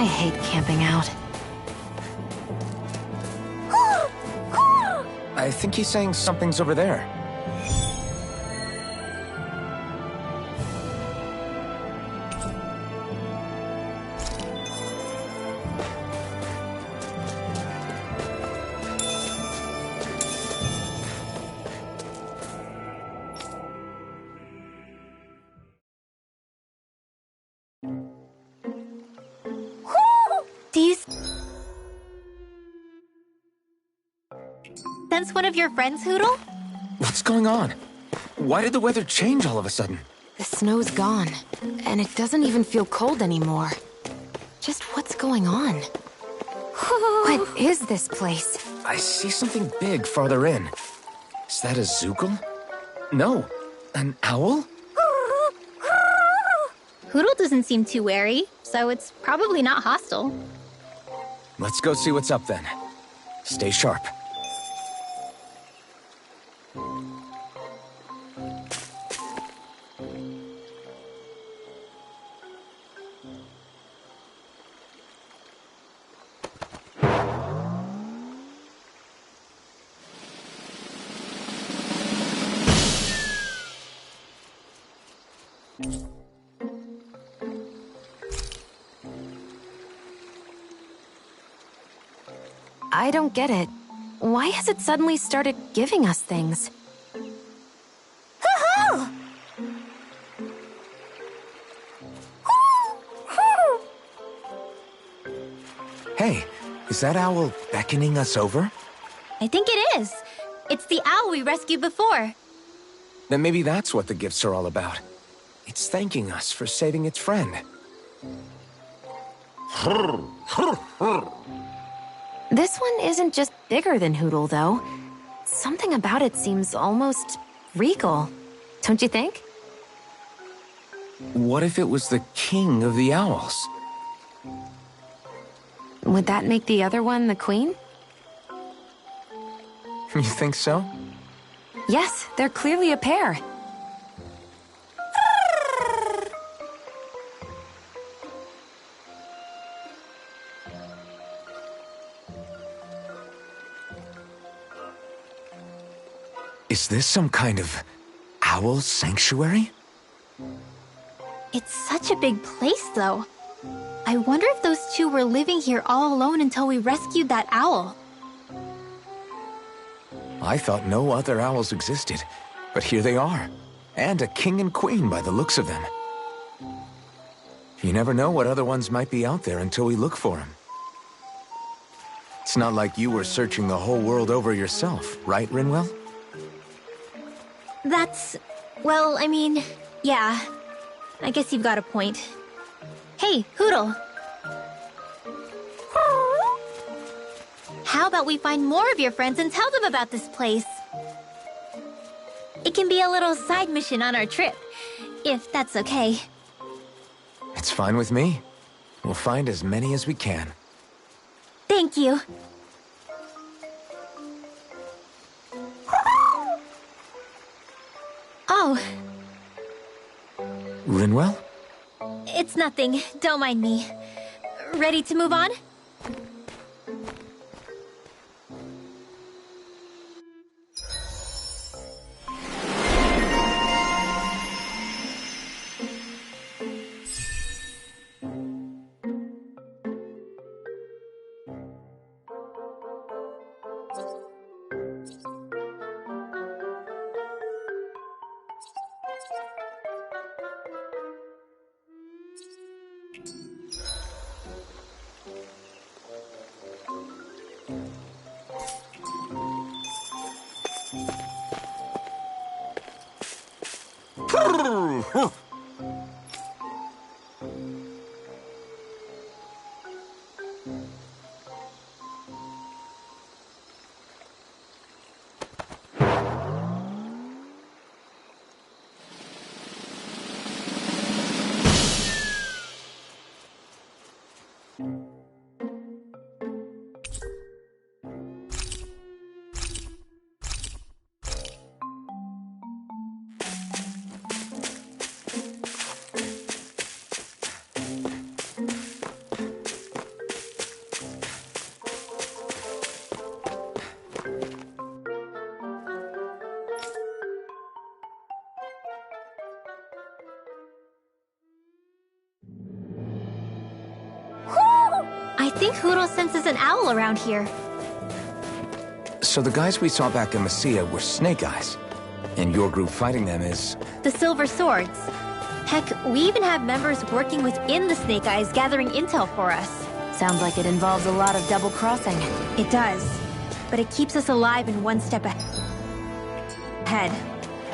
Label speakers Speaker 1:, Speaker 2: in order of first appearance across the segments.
Speaker 1: I hate camping out.
Speaker 2: I think he's saying something's over there.
Speaker 3: Do you sense one of your friends, Hoodle?
Speaker 2: What's going on? Why did the weather change all of a sudden?
Speaker 1: The snow's gone, and it doesn't even feel cold anymore. Just what's going on? What is this place?
Speaker 2: I see something big farther in. Is that a Zookle? No, an owl?
Speaker 3: Hoodle doesn't seem too wary, so it's probably not hostile.
Speaker 2: Let's go see what's up then. Stay sharp.
Speaker 1: I don't get it. Why has it suddenly started giving us things?
Speaker 2: Hey, is that owl beckoning us over?
Speaker 3: I think it is. It's the owl we rescued before.
Speaker 2: Then maybe that's what the gifts are all about. It's thanking us for saving its friend.
Speaker 1: This one isn't just bigger than Hoodle, though. Something about it seems almost regal. Don't you think?
Speaker 2: What if it was the king of the owls?
Speaker 1: Would that make the other one the queen?
Speaker 2: You think so?
Speaker 1: Yes, they're clearly a pair.
Speaker 2: Is this some kind of owl sanctuary?
Speaker 3: It's such a big place, though. I wonder if those two were living here all alone until we rescued that owl.
Speaker 2: I thought no other owls existed, but here they are. And a king and queen by the looks of them. You never know what other ones might be out there until we look for them. It's not like you were searching the whole world over yourself, right, Rinwell?
Speaker 3: Well, I mean, yeah. I guess you've got a point. Hey, Hoodle. How about we find more of your friends and tell them about this place? It can be a little side mission on our trip, if that's okay.
Speaker 2: It's fine with me. We'll find as many as we can.
Speaker 3: Thank you. Oh.
Speaker 2: Rinwell?
Speaker 3: It's nothing. Don't mind me. Ready to move on? think Huro senses an owl around here.
Speaker 2: So the guys we saw back in Messia were Snake Eyes, and your group fighting them is...
Speaker 3: The Silver Swords. Heck, we even have members working within the Snake Eyes gathering intel for us.
Speaker 1: Sounds like it involves a lot of double-crossing.
Speaker 3: It does. But it keeps us alive and one step ahead.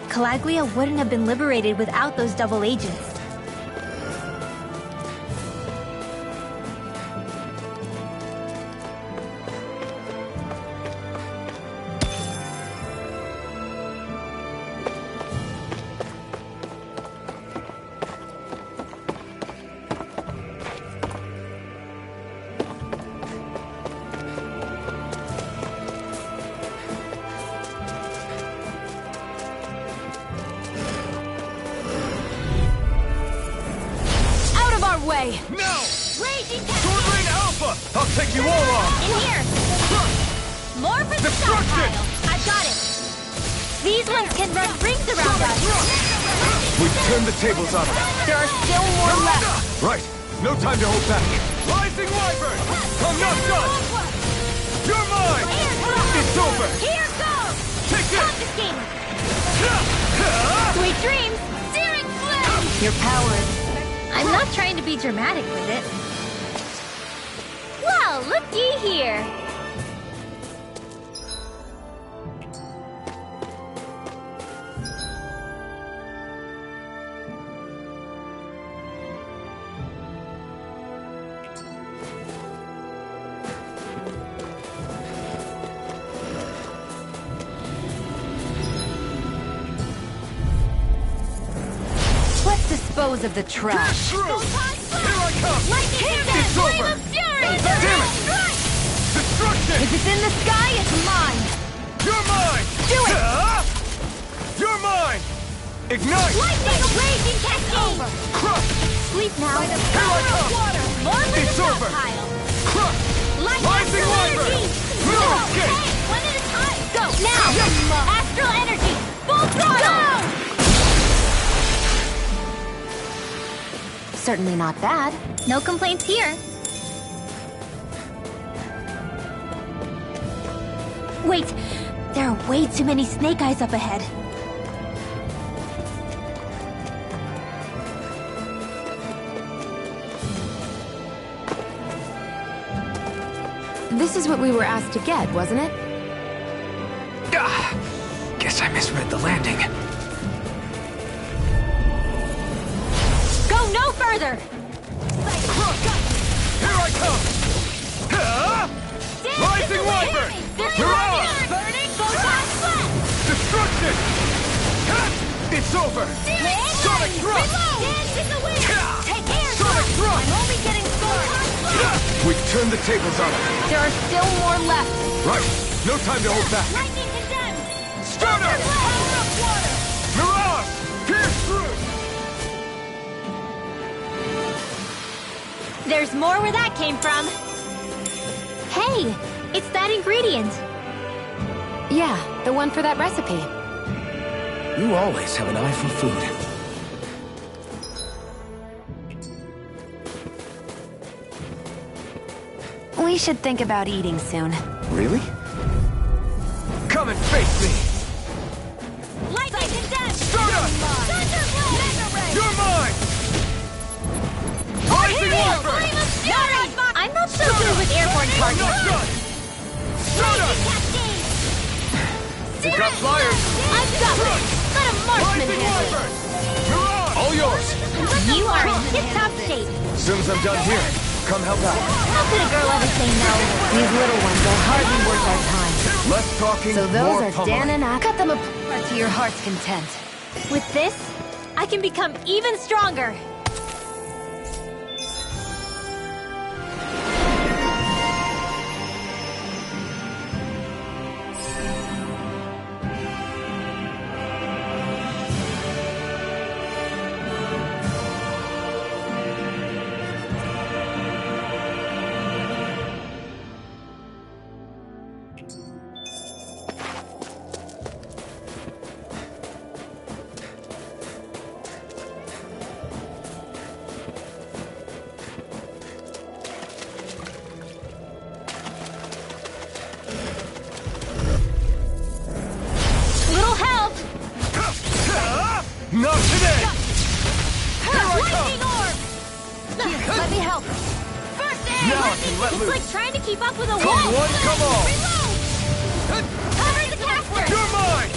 Speaker 3: Calaglia wouldn't have been liberated without those double agents.
Speaker 1: Way.
Speaker 2: No!
Speaker 3: Raging
Speaker 2: Sword Rain Alpha! I'll take you all on!
Speaker 3: In here! More for the
Speaker 2: Destruction!
Speaker 3: stockpile! I've got it! These ones can run rings around us!
Speaker 2: We've turned the tables on them.
Speaker 1: There are still more left.
Speaker 2: Right. No time to hold back. Rising Wyvern! I'm not done! You're mine! It's over!
Speaker 3: Here goes!
Speaker 2: Take it!
Speaker 3: Confiscating! Sweet dreams! Searing flame!
Speaker 1: Your power is...
Speaker 3: I'm not trying to be dramatic with it. Well, looky here!
Speaker 1: Let's dispose of the trash.
Speaker 2: Here I come!
Speaker 3: Lightning
Speaker 2: It's
Speaker 3: flame
Speaker 2: over!
Speaker 3: of fury!
Speaker 2: Damn it! Destruction!
Speaker 1: If it's in the sky, it's mine.
Speaker 2: You're mine!
Speaker 1: Do it!
Speaker 2: You're mine! Ignite!
Speaker 3: Lightning raging cascade!
Speaker 2: Crush!
Speaker 3: Sleep now.
Speaker 2: Here I come!
Speaker 3: More for
Speaker 2: It's
Speaker 3: the
Speaker 2: over!
Speaker 3: stockpile!
Speaker 2: Crush!
Speaker 3: Lightning
Speaker 2: Rising Wyvern!
Speaker 3: energy!
Speaker 2: No
Speaker 3: Hey,
Speaker 2: escape!
Speaker 3: one at a time! Go! Now! Astral energy! Full throttle!
Speaker 1: Certainly not bad.
Speaker 3: No complaints here. Wait! There are way too many Snake Eyes up ahead.
Speaker 1: This is what we were asked to get, wasn't it?
Speaker 2: Guess I misread the landing.
Speaker 3: Go no further!
Speaker 2: Here I come! Rising Wyvern! Hurrah! Destruction! It's over! Sonic Thrust!
Speaker 3: Take air!
Speaker 2: Sonic Thrust!
Speaker 3: I'm only getting started!
Speaker 2: We've turned the tables on them.
Speaker 1: There are still more left.
Speaker 2: Right. No time to hold back.
Speaker 3: Lightning condemned!
Speaker 2: Stunner!
Speaker 3: Power of water!
Speaker 2: Mirage! Pierce through!
Speaker 3: There's more where that came from. Hey, it's that ingredient.
Speaker 1: Yeah, the one for that recipe.
Speaker 2: You always have an eye for food.
Speaker 1: We should think about eating soon.
Speaker 2: Really? Come and face me!
Speaker 3: Lightning condemned!
Speaker 2: Stunner!
Speaker 3: Thunderblade!
Speaker 2: You're mine! Rising Wyvern!
Speaker 3: I'm not so good with airborne
Speaker 2: I'm
Speaker 3: targets.
Speaker 2: not done! Stunner! You got flyers!
Speaker 3: I've got it! Let a marksman
Speaker 2: Rising
Speaker 3: handle it.
Speaker 2: Wyvern! Mirage! All yours!
Speaker 3: You are in tip-top shape.
Speaker 2: As soon as I'm done here, come help out.
Speaker 3: How could a girl ever say no?
Speaker 1: These little ones are hardly worth our time.
Speaker 2: Less talking,
Speaker 1: So those
Speaker 2: more
Speaker 1: are
Speaker 2: pummeling.
Speaker 1: Dan and I. Cut them apart to your heart's content.
Speaker 3: With this, I can become even stronger. It's like trying to keep up with a
Speaker 4: Come
Speaker 3: wall.
Speaker 4: one, come all.
Speaker 3: Reload! Cover the caster!
Speaker 4: You're mine!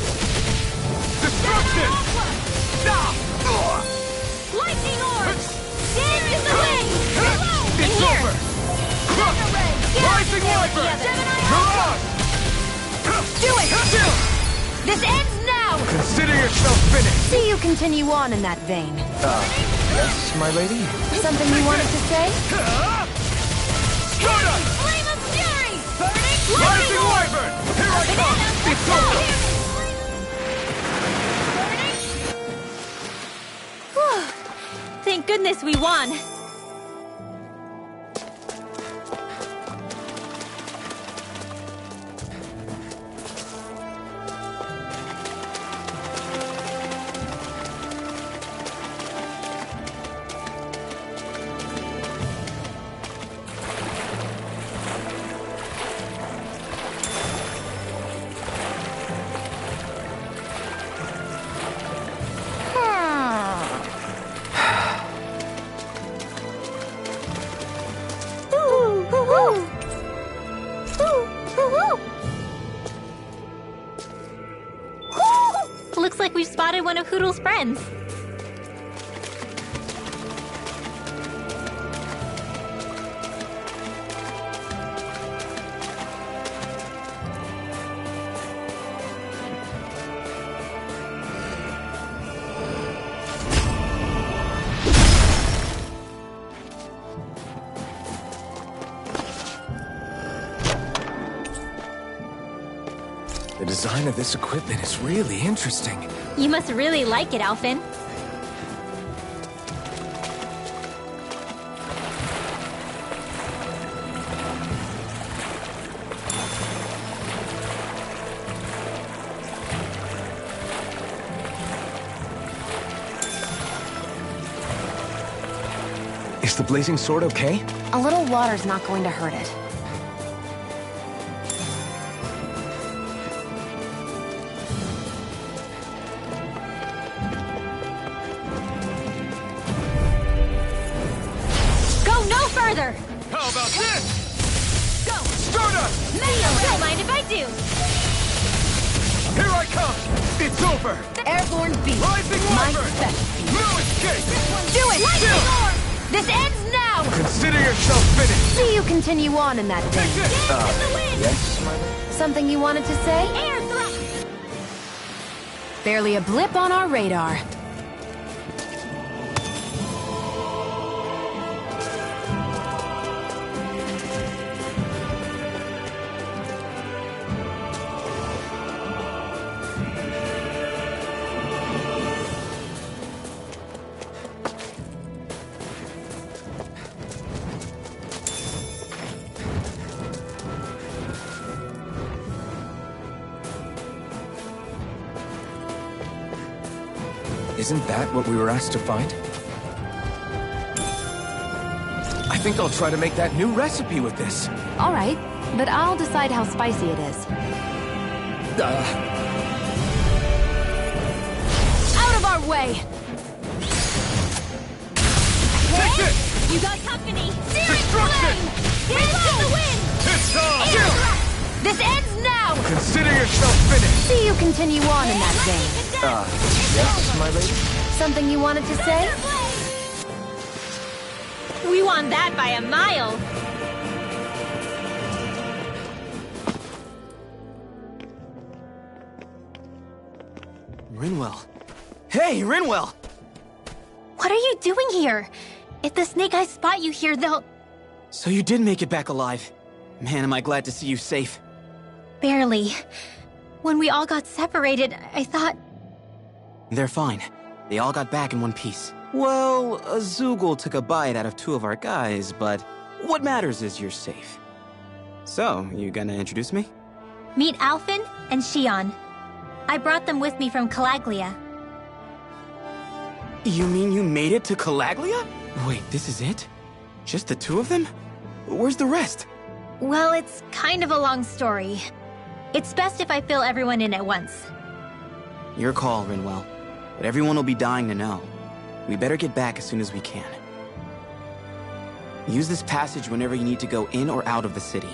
Speaker 4: Destruction!
Speaker 3: Lightning orb! Stand in the way! Reload!
Speaker 4: It's over! Rising Wyvern! You're on!
Speaker 1: Do it! This ends now!
Speaker 4: Consider yourself finished!
Speaker 1: See you continue on in that vein.
Speaker 2: Yes, my lady?
Speaker 1: Something you wanted to say?
Speaker 4: Stardust!
Speaker 3: Flame of fury! Burning
Speaker 4: Rising Wyvern! Here I come! It's over!
Speaker 3: Thank goodness we won. Looks like we've spotted one of Hoodle's friends.
Speaker 2: The design of this equipment is really interesting.
Speaker 3: You must really like it, Alphen.
Speaker 2: Is the blazing sword okay?
Speaker 1: A little water's not going to hurt it.
Speaker 3: Further!
Speaker 4: How about this?
Speaker 3: Go!
Speaker 4: Stardust!
Speaker 3: Don't mind if I do!
Speaker 4: Here I come! It's over!
Speaker 1: Airborne beast.
Speaker 4: Rising
Speaker 1: My
Speaker 4: Wyvern!
Speaker 1: specialty.
Speaker 4: No escape!
Speaker 1: Do it!
Speaker 3: Lightning orb! This ends now!
Speaker 4: Consider yourself finished!
Speaker 1: See you continue on in that
Speaker 4: Take
Speaker 1: vein.
Speaker 4: this!
Speaker 3: Dance in the wind!
Speaker 2: Yes, my lady?
Speaker 1: Something you wanted to say?
Speaker 3: Air thrust!
Speaker 1: Barely a blip on our radar.
Speaker 2: Isn't that what we were asked to find? I think I'll try to make that new recipe with this.
Speaker 1: All right, but I'll decide how spicy it is. Out of our way!
Speaker 4: Take this!
Speaker 3: You got company! Searing
Speaker 4: Destruction!
Speaker 3: flame! Dance in the wind!
Speaker 4: It's on!
Speaker 3: Air thrust! This ends now!
Speaker 4: Consider yourself finished!
Speaker 1: See you continue on in that vein.
Speaker 2: Yes, my lady?
Speaker 1: Something you wanted to say?
Speaker 3: We won that by a mile!
Speaker 5: Rinwell. Hey, Rinwell!
Speaker 3: What are you doing here? If the Snake Eyes spot you here, they'll...
Speaker 5: So you did make it back alive. Man, am I glad to see you safe.
Speaker 3: Barely. When we all got separated, I thought...
Speaker 5: They're fine. They all got back in one piece. Well, a Zoogle took a bite out of 2 of our guys, but what matters is you're safe. So, you gonna introduce me?
Speaker 3: Meet Alphen and Xion. I brought them with me from Calaglia.
Speaker 5: You mean you made it to Calaglia? Wait, this is it? Just the 2 of them? Where's the rest?
Speaker 3: Well, it's kind of a long story. It's best if I fill everyone in at once.
Speaker 5: Your call, Rinwell. But everyone will be dying to know. We better get back as soon as we can. Use this passage whenever you need to go in or out of the city.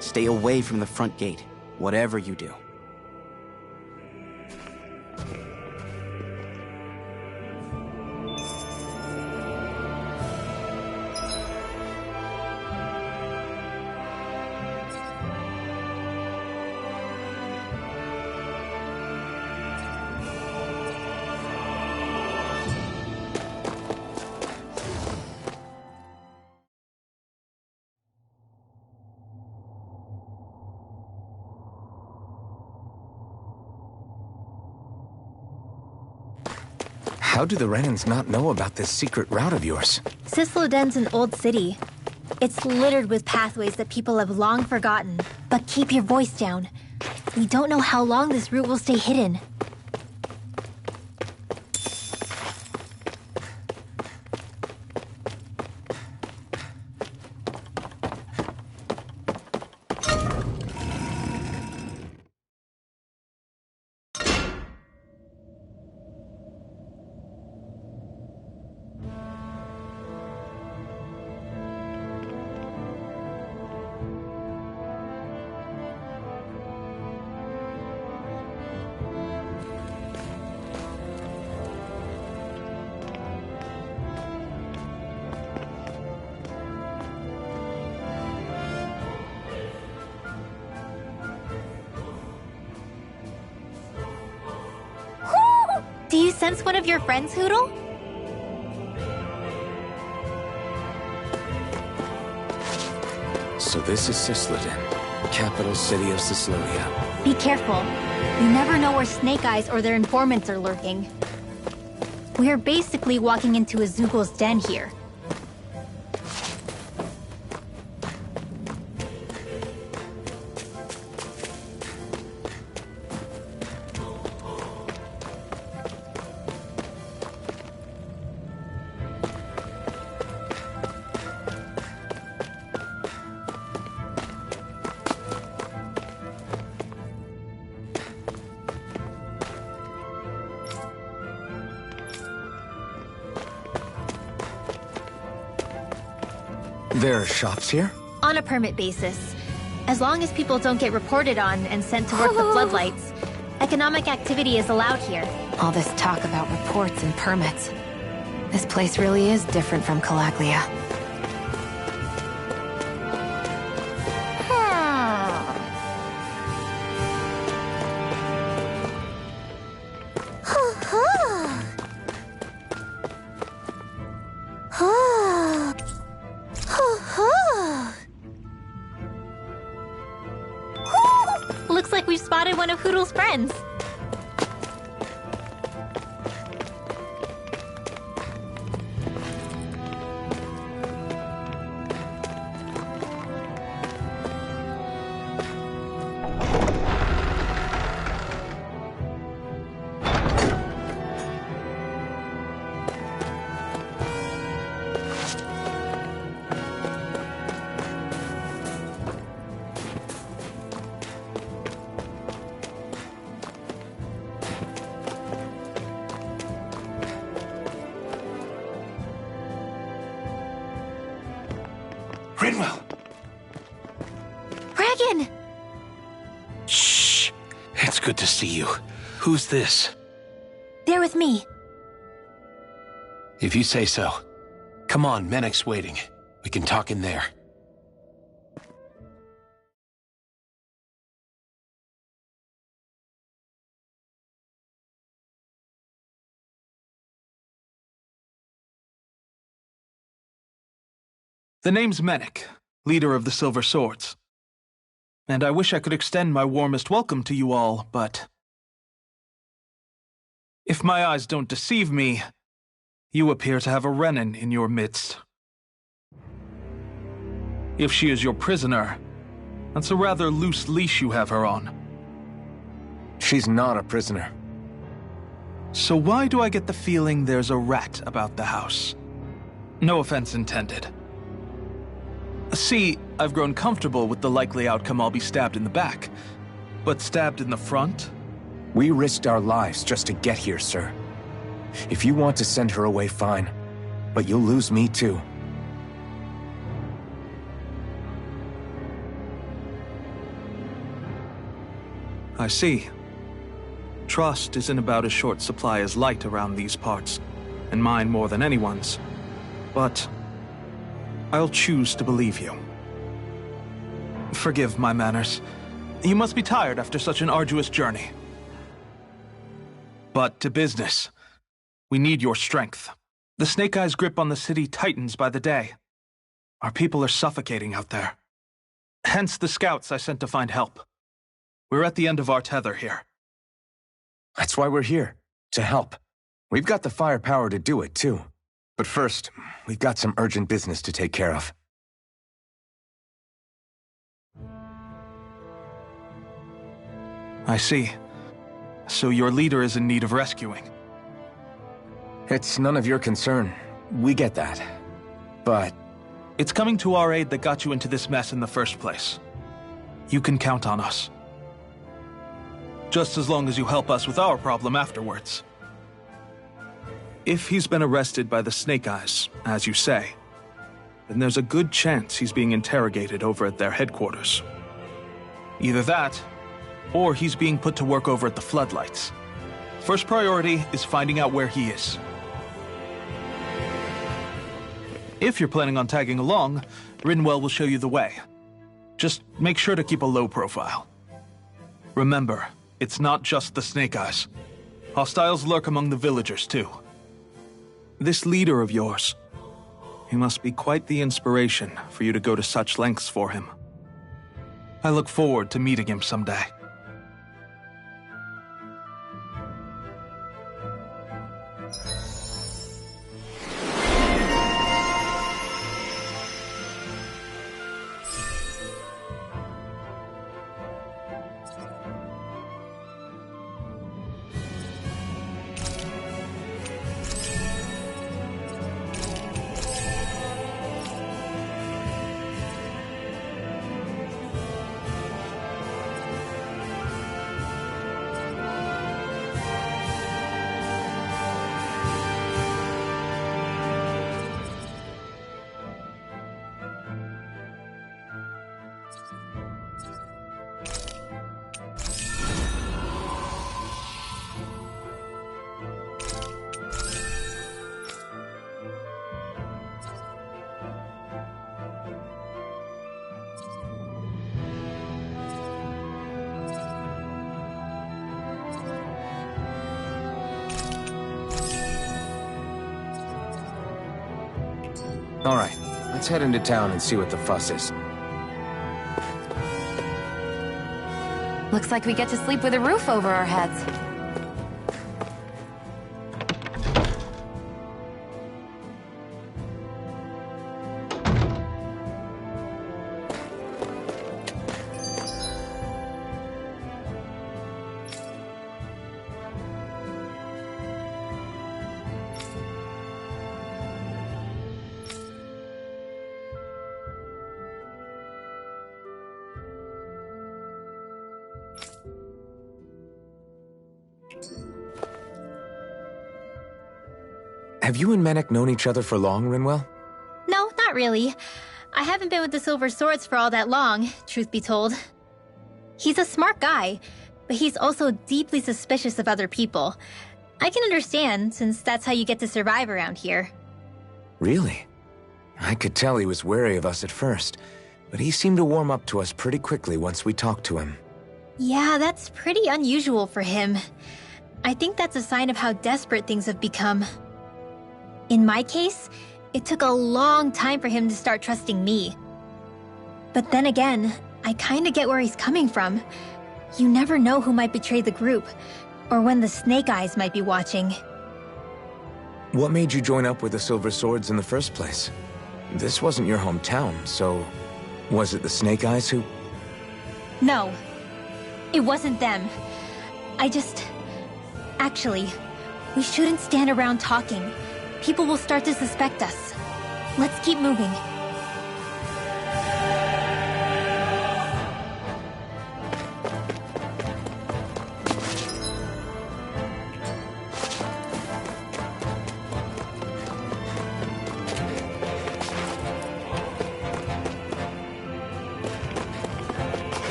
Speaker 5: Stay away from the front gate, whatever you do.
Speaker 2: How do the Renans not know about this secret route of yours?
Speaker 3: Cysledan's an old city. It's littered with pathways that people have long forgotten. But keep your voice down. We don't know how long this route will stay hidden. Do you sense one of your friends, Hootle?
Speaker 2: So this is Cysledan, capital city of Cysledan.
Speaker 3: Be careful. You never know where Snake Eyes or their informants are lurking. We're basically walking into a Zoogl's den here.
Speaker 2: There are shops here?
Speaker 3: On a permit basis. As long as people don't get reported on and sent to work the floodlights, economic activity is allowed here.
Speaker 1: All this talk about reports and permits. This place really is different from Calaglia.
Speaker 3: Looks like we've spotted one of Hootle's friends.
Speaker 6: Rinwell!
Speaker 3: Regan!
Speaker 6: Shh! It's good to see you. Who's this?
Speaker 3: They're with me.
Speaker 6: If you say so. Come on, Menek's waiting. We can talk in there.
Speaker 4: The name's Menek, leader of the Silver Swords. And I wish I could extend my warmest welcome to you all, but if my eyes don't deceive me, you appear to have a Renan in your midst. If she is your prisoner, that's a rather loose leash you have her on.
Speaker 2: She's not a prisoner.
Speaker 4: So why do I get the feeling there's a rat about the house? No offense intended. See, I've grown comfortable with the likely outcome I'll be stabbed in the back. But stabbed in the front?
Speaker 2: We risked our lives just to get here, sir. If you want to send her away, fine. But you'll lose me too.
Speaker 4: I see. Trust isn't about as short supply as light around these parts, and mine more than anyone's. But I'll choose to believe you. Forgive my manners. You must be tired after such an arduous journey. But to business. We need your strength. The Snake Eyes' grip on the city tightens by the day. Our people are suffocating out there. Hence the scouts I sent to find help. We're at the end of our tether here.
Speaker 2: That's why we're here, to help. We've got the firepower to do it, too. But first, we've got some urgent business to take care of.
Speaker 4: I see. So your leader is in need of rescuing.
Speaker 2: It's none of your concern. We get that. But
Speaker 4: it's coming to our aid that got you into this mess in the first place. You can count on us. Just as long as you help us with our problem afterwards. If he's been arrested by the Snake Eyes, as you say, then there's a good chance he's being interrogated over at their headquarters. Either that, or he's being put to work over at the Floodlights. First priority is finding out where he is. If you're planning on tagging along, Rinwell will show you the way. Just make sure to keep a low profile. Remember, it's not just the Snake Eyes. Hostiles lurk among the villagers, too. This leader of yours, he must be quite the inspiration for you to go to such lengths for him. I look forward to meeting him someday.
Speaker 2: all right, let's head into town and see what the fuss is.
Speaker 1: Looks like we get to sleep with a roof over our heads.
Speaker 2: Have you and Menek known each other for long, Rinwell?
Speaker 3: No, not really. I haven't been with the Silver Swords for all that long, truth be told. He's a smart guy, but he's also deeply suspicious of other people. I can understand, since that's how you get to survive around here.
Speaker 2: Really? I could tell he was wary of us at first, but he seemed to warm up to us pretty quickly once we talked to him.
Speaker 3: Yeah, that's pretty unusual for him. I think that's a sign of how desperate things have become. In my case, it took a long time for him to start trusting me. But then again, I kinda get where he's coming from. You never know who might betray the group, or when the Snake Eyes might be watching.
Speaker 2: What made you join up with the Silver Swords in the first place? This wasn't your hometown, so was it the Snake Eyes who...
Speaker 3: No, it wasn't them. Actually, we shouldn't stand around talking. People will start to suspect us. Let's keep moving.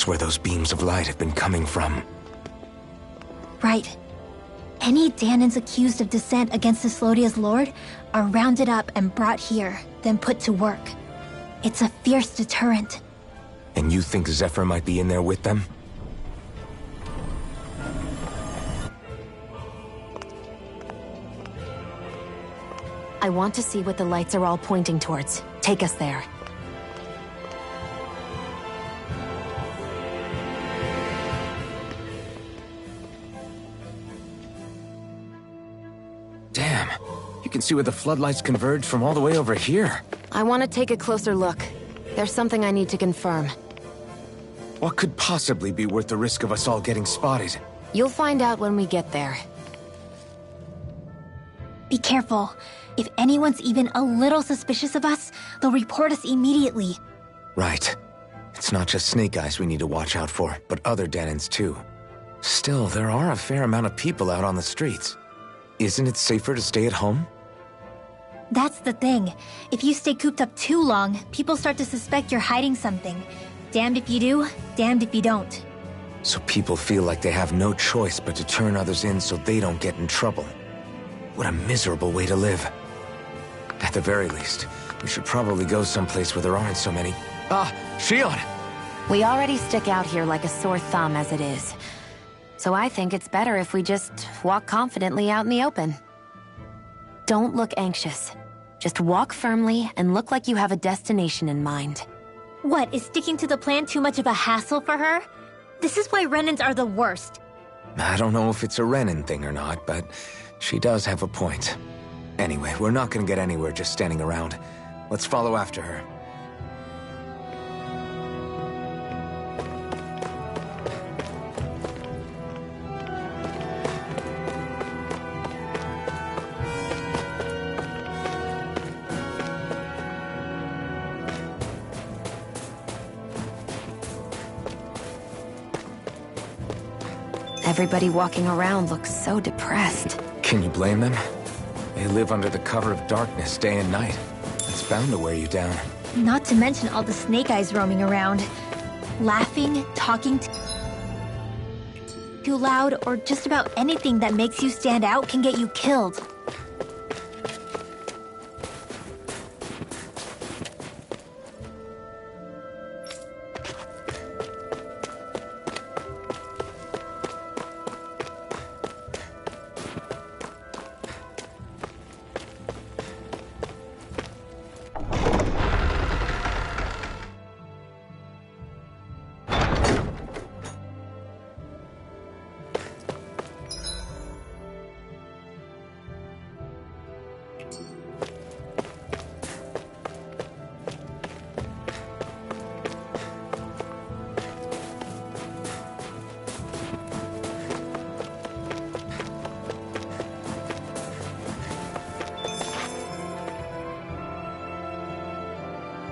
Speaker 2: That's where those beams of light have been coming from.
Speaker 3: Right. Any Danans accused of dissent against Cyslodia's lord are rounded up and brought here, then put to work. It's a fierce deterrent.
Speaker 2: And you think Zephyr might be in there with them?
Speaker 1: I want to see what the lights are all pointing towards. Take us there.
Speaker 2: Damn. You can see where the floodlights converge from all the way over here.
Speaker 1: I want to take a closer look. There's something I need to confirm.
Speaker 2: What could possibly be worth the risk of us all getting spotted?
Speaker 1: You'll find out when we get there.
Speaker 3: Be careful. If anyone's even a little suspicious of us, they'll report us immediately.
Speaker 2: Right. It's not just Snake Eyes we need to watch out for, but other Danans too. Still, there are a fair amount of people out on the streets. Isn't it safer to stay at home?
Speaker 3: That's the thing. If you stay cooped up too long, people start to suspect you're hiding something. Damned if you do, damned if you don't.
Speaker 2: So people feel like they have no choice but to turn others in so they don't get in trouble. What a miserable way to live. At the very least, we should probably go someplace where there aren't so many... Shion!
Speaker 1: We already stick out here like a sore thumb as it is. So I think it's better if we just walk confidently out in the open. Don't look anxious. Just walk firmly and look like you have a destination in mind.
Speaker 3: What, is sticking to the plan too much of a hassle for her? This is why Renans are the worst.
Speaker 2: I don't know if it's a Renan thing or not, but she does have a point. Anyway, we're not gonna get anywhere just standing around. Let's follow after her.
Speaker 1: Everybody walking around looks so depressed.
Speaker 2: Can you blame them? They live under the cover of darkness day and night. It's bound to wear you down.
Speaker 3: Not to mention all the Snake Eyes roaming around. Laughing, talking too loud, or just about anything that makes you stand out can get you killed.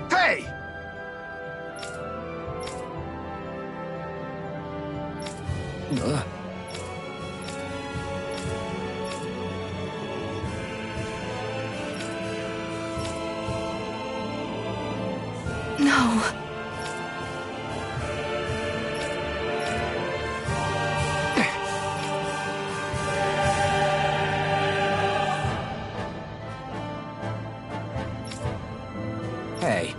Speaker 2: Hey!
Speaker 1: No.
Speaker 2: Hey.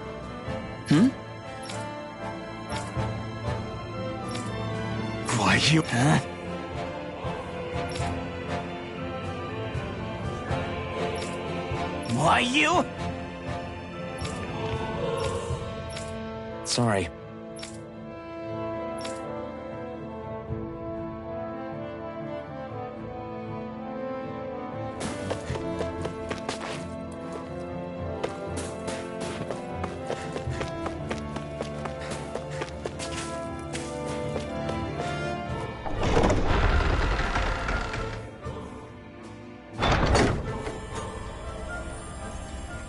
Speaker 2: Why you... Huh? Why you? Sorry.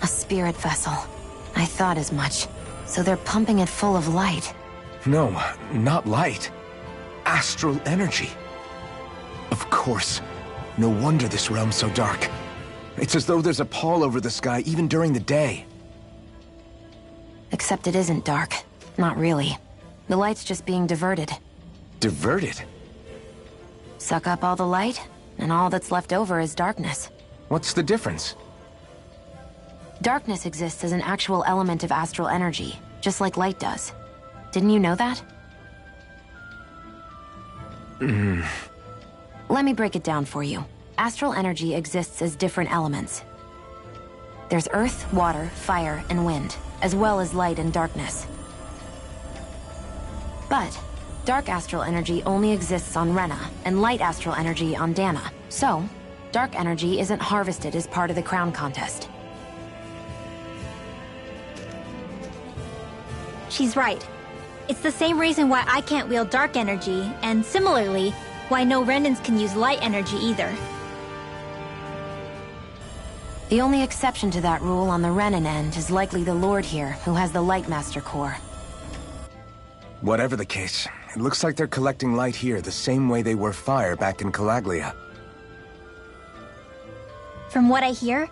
Speaker 1: A spirit vessel. I thought as much. So they're pumping it full of light.
Speaker 2: No, not light. Astral energy. Of course. No wonder this realm's so dark. It's as though there's a pall over the sky even during the day.
Speaker 1: Except it isn't dark. Not really. The light's just being diverted.
Speaker 2: Diverted?
Speaker 1: Suck up all the light, and all that's left over is darkness.
Speaker 2: What's the difference?
Speaker 1: Darkness exists as an actual element of astral energy, just like light does. Didn't you know that? Let me break it down for you. Astral energy exists as different elements. There's earth, water, fire, and wind, as well as light and darkness. But dark astral energy only exists on Rena, and light astral energy on Dana. So, dark energy isn't harvested as part of the crown contest.
Speaker 3: She's right. It's the same reason why I can't wield dark energy, and similarly, why no Renans can use light energy either.
Speaker 1: The only exception to that rule on the Renan end is likely the Lord here, who has the Light Master core.
Speaker 2: Whatever the case, it looks like they're collecting light here the same way they were fire back in Calaglia.
Speaker 3: From what I hear,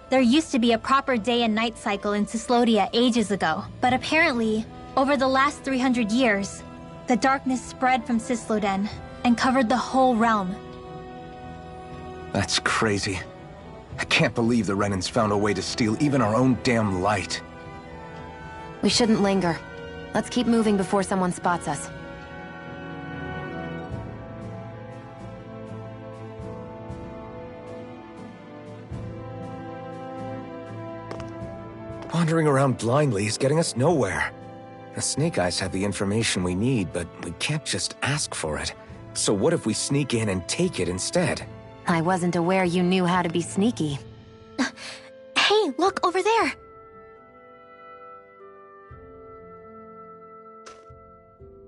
Speaker 3: there used to be a proper day and night cycle in Cysledan ages ago, but apparently, over the last 300 years, the darkness spread from Cysledan and covered the whole realm.
Speaker 2: That's crazy. I can't believe the Renans found a way to steal even our own damn light.
Speaker 1: We shouldn't linger. Let's keep moving before someone spots us.
Speaker 2: Wandering around blindly is getting us nowhere. The Snake Eyes have the information we need, but we can't just ask for it. So what if we sneak in and take it instead?
Speaker 1: I wasn't aware you knew how to be sneaky.
Speaker 3: Hey, look over there!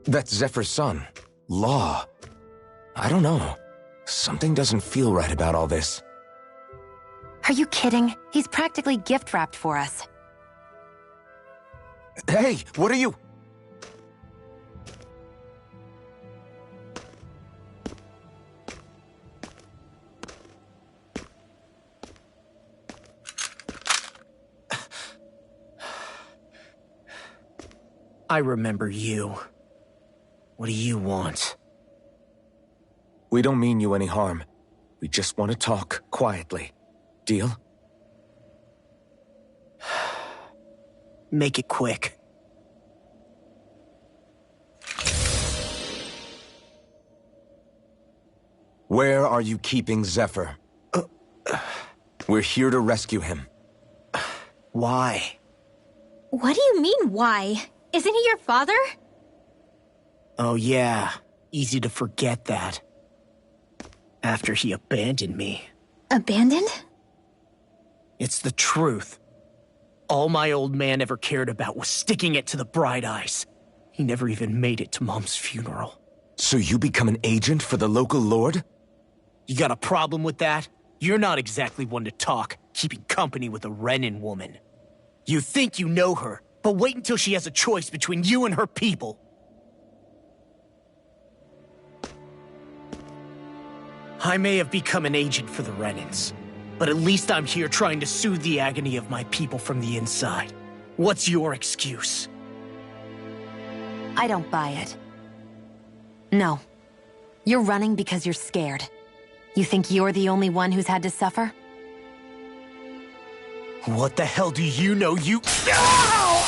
Speaker 2: That's Zephyr's son, Law. I don't know. Something doesn't feel right about all this.
Speaker 1: Are you kidding? He's practically gift-wrapped for us.
Speaker 2: Hey, what are you?
Speaker 7: I remember you. What do you want?
Speaker 2: We don't mean you any harm. We just want to talk quietly. Deal?
Speaker 7: Make it quick.
Speaker 2: Where are you keeping Zephyr? We're here to rescue him.
Speaker 7: Why?
Speaker 3: What do you mean, why? Isn't he your father?
Speaker 7: Oh yeah, easy to forget that. After he abandoned me.
Speaker 3: Abandoned?
Speaker 7: It's the truth. All my old man ever cared about was sticking it to the Bright Eyes. He never even made it to Mom's funeral.
Speaker 2: So you become an agent for the local lord?
Speaker 7: You got a problem with that? You're not exactly one to talk, keeping company with a Renan woman. You think you know her, but wait until she has a choice between you and her people. I may have become an agent for the Renans, but at least I'm here trying to soothe the agony of my people from the inside. What's your excuse?
Speaker 1: I don't buy it. No. You're running because you're scared. You think you're the only one who's had to suffer?
Speaker 7: What the hell do you know, you— Ow!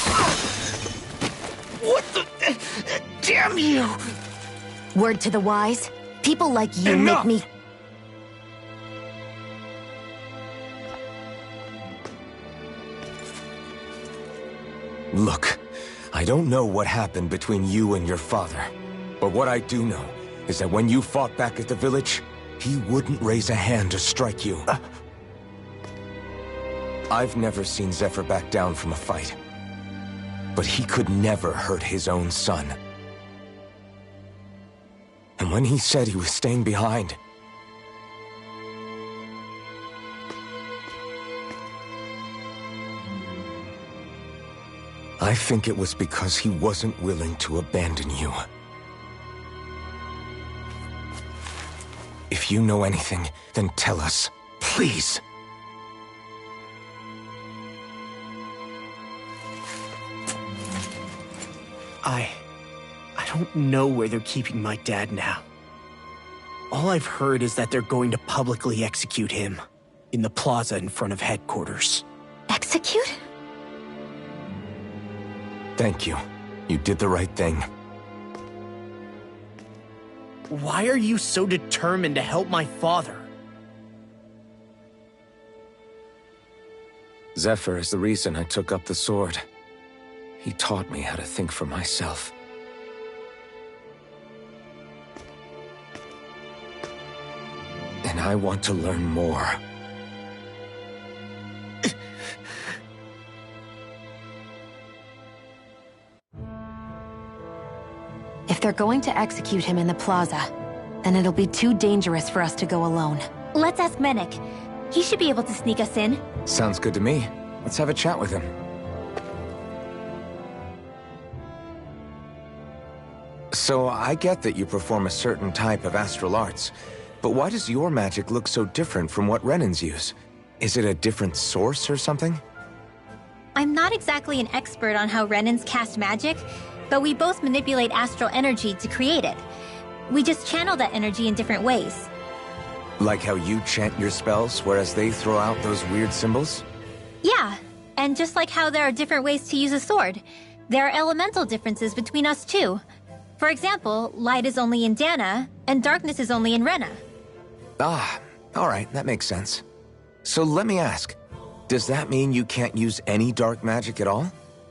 Speaker 7: What the— Damn you!
Speaker 1: Word to the wise, people like you
Speaker 7: Enough!
Speaker 1: make me—
Speaker 2: Look, I don't know what happened between you and your father. But what I do know is that when you fought back at the village, he wouldn't raise a hand to strike you. I've never seen Zephyr back down from a fight. But he could never hurt his own son. And when he said he was staying behind, I think it was because he wasn't willing to abandon you. If you know anything, then tell us, please.
Speaker 7: don't know where they're keeping my dad now. All I've heard is that they're going to publicly execute him in the plaza in front of headquarters.
Speaker 3: Execute?
Speaker 2: Thank you. You did the right thing.
Speaker 7: Why are you so determined to help my father?
Speaker 2: Zephyr is the reason I took up the sword. He taught me how to think for myself. And I want to learn more.
Speaker 1: If they're going to execute him in the plaza, then it'll be too dangerous for us to go alone.
Speaker 3: Let's ask Menek. He should be able to sneak us in.
Speaker 2: Sounds good to me. Let's have a chat with him. So, I get that you perform a certain type of astral arts, but why does your magic look so different from what Renan's use? Is it a different source or something?
Speaker 3: I'm not exactly an expert on how Renans cast magic, but we both manipulate astral energy to create it. We just channel that energy in different ways.
Speaker 2: Like how you chant your spells, whereas they throw out those weird symbols?
Speaker 3: Yeah, and just like how there are different ways to use a sword, there are elemental differences between us too. For example, light is only in Dana, and darkness is only in Rena.
Speaker 2: Ah, alright, that makes sense. So let me ask, does that mean you can't use any dark magic at all?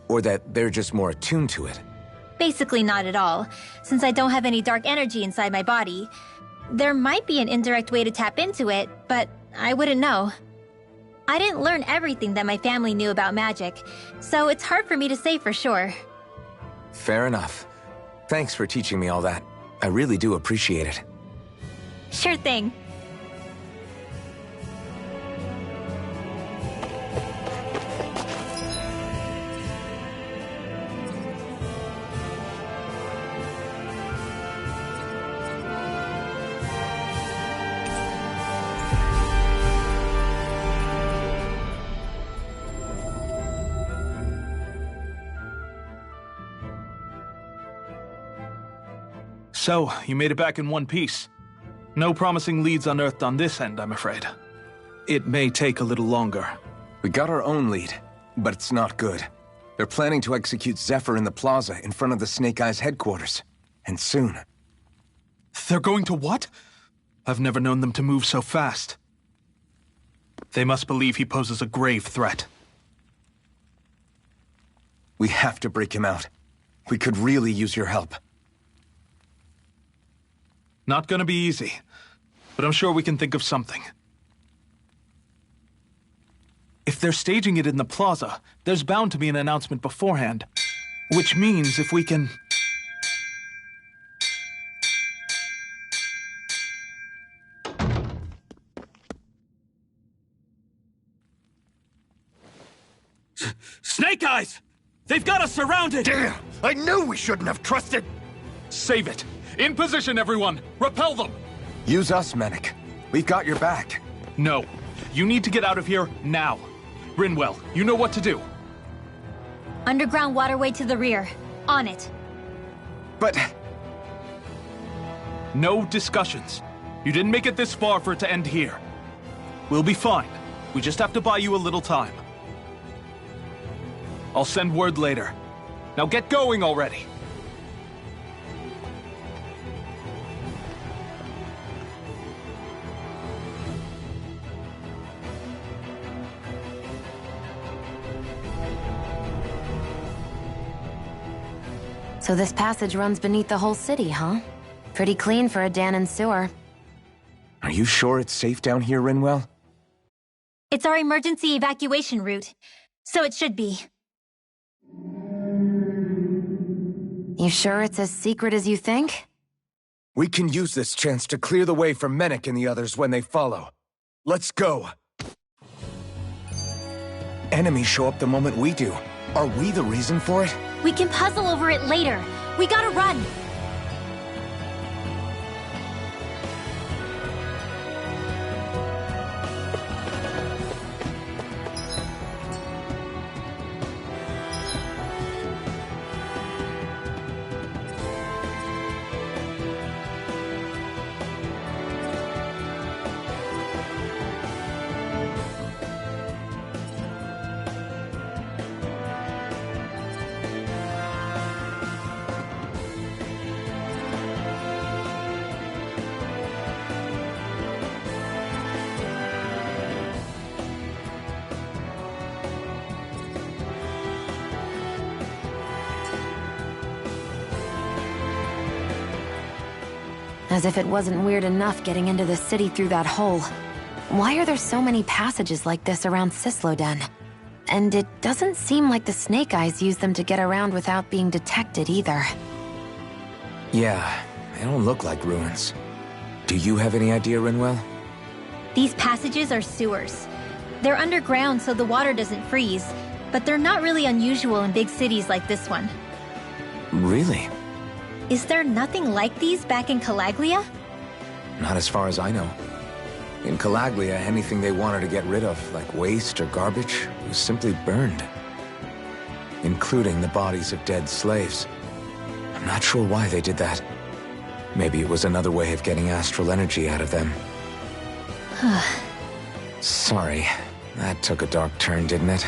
Speaker 2: Or that they're just more attuned to it?
Speaker 3: Basically not at all, since I don't have any dark energy inside my body. There might be an indirect way to tap into it, but I wouldn't know. I didn't learn everything that my family knew about magic, so it's hard for me to say for sure.
Speaker 2: Fair enough. Thanks for teaching me all that. I really do appreciate it.
Speaker 3: Sure thing.
Speaker 4: So, you made it back in one piece. No promising leads unearthed on this end, I'm afraid. It may take a little longer.
Speaker 2: We got our own lead, but it's not good. They're planning to execute Zephyr in the plaza in front of the Snake Eyes headquarters. And soon.
Speaker 4: They're going to what? I've never known them to move so fast. They must believe he poses a grave threat.
Speaker 2: We have to break him out. We could really use your help.
Speaker 4: Not gonna be easy, but I'm sure we can think of something. If they're staging it in the plaza, there's bound to be an announcement beforehand. Which means if we can...
Speaker 8: Snake Eyes! They've got us surrounded!
Speaker 6: Damn! I knew we shouldn't have trusted!
Speaker 4: Save it! In position, everyone! Repel them!
Speaker 2: Use us, Menek. We've got your back.
Speaker 4: No. You need to get out of here now. Rinwell, you know what to do.
Speaker 3: Underground waterway to the rear. On it.
Speaker 2: But...
Speaker 4: No discussions. You didn't make it this far for it to end here. We'll be fine. We just have to buy you a little time. I'll send word later. Now get going already!
Speaker 1: So this passage runs beneath the whole city, huh? Pretty clean for a Danon sewer.
Speaker 2: Are you sure it's safe down here, Rinwell?
Speaker 3: It's our emergency evacuation route, so it should be.
Speaker 1: You sure it's as secret as you think?
Speaker 2: We can use this chance to clear the way for Menek and the others when they follow. Let's go! Enemies show up the moment we do. Are we the reason for it?
Speaker 3: We can puzzle over it later. We gotta run!
Speaker 1: As if it wasn't weird enough getting into the city through that hole. Why are there so many passages like this around Cysledan? And it doesn't seem like the Snake Eyes use them to get around without being detected either.
Speaker 2: Yeah, they don't look like ruins. Do you have any idea, Rinwell?
Speaker 3: These passages are sewers. They're underground so the water doesn't freeze, but they're not really unusual in big cities like this one.
Speaker 2: Really?
Speaker 3: Is there nothing like these back in Calaglia?
Speaker 2: Not as far as I know. In Calaglia, anything they wanted to get rid of, like waste or garbage, was simply burned. Including the bodies of dead slaves. I'm not sure why they did that. Maybe it was another way of getting astral energy out of them. Sorry, that took a dark turn, didn't it?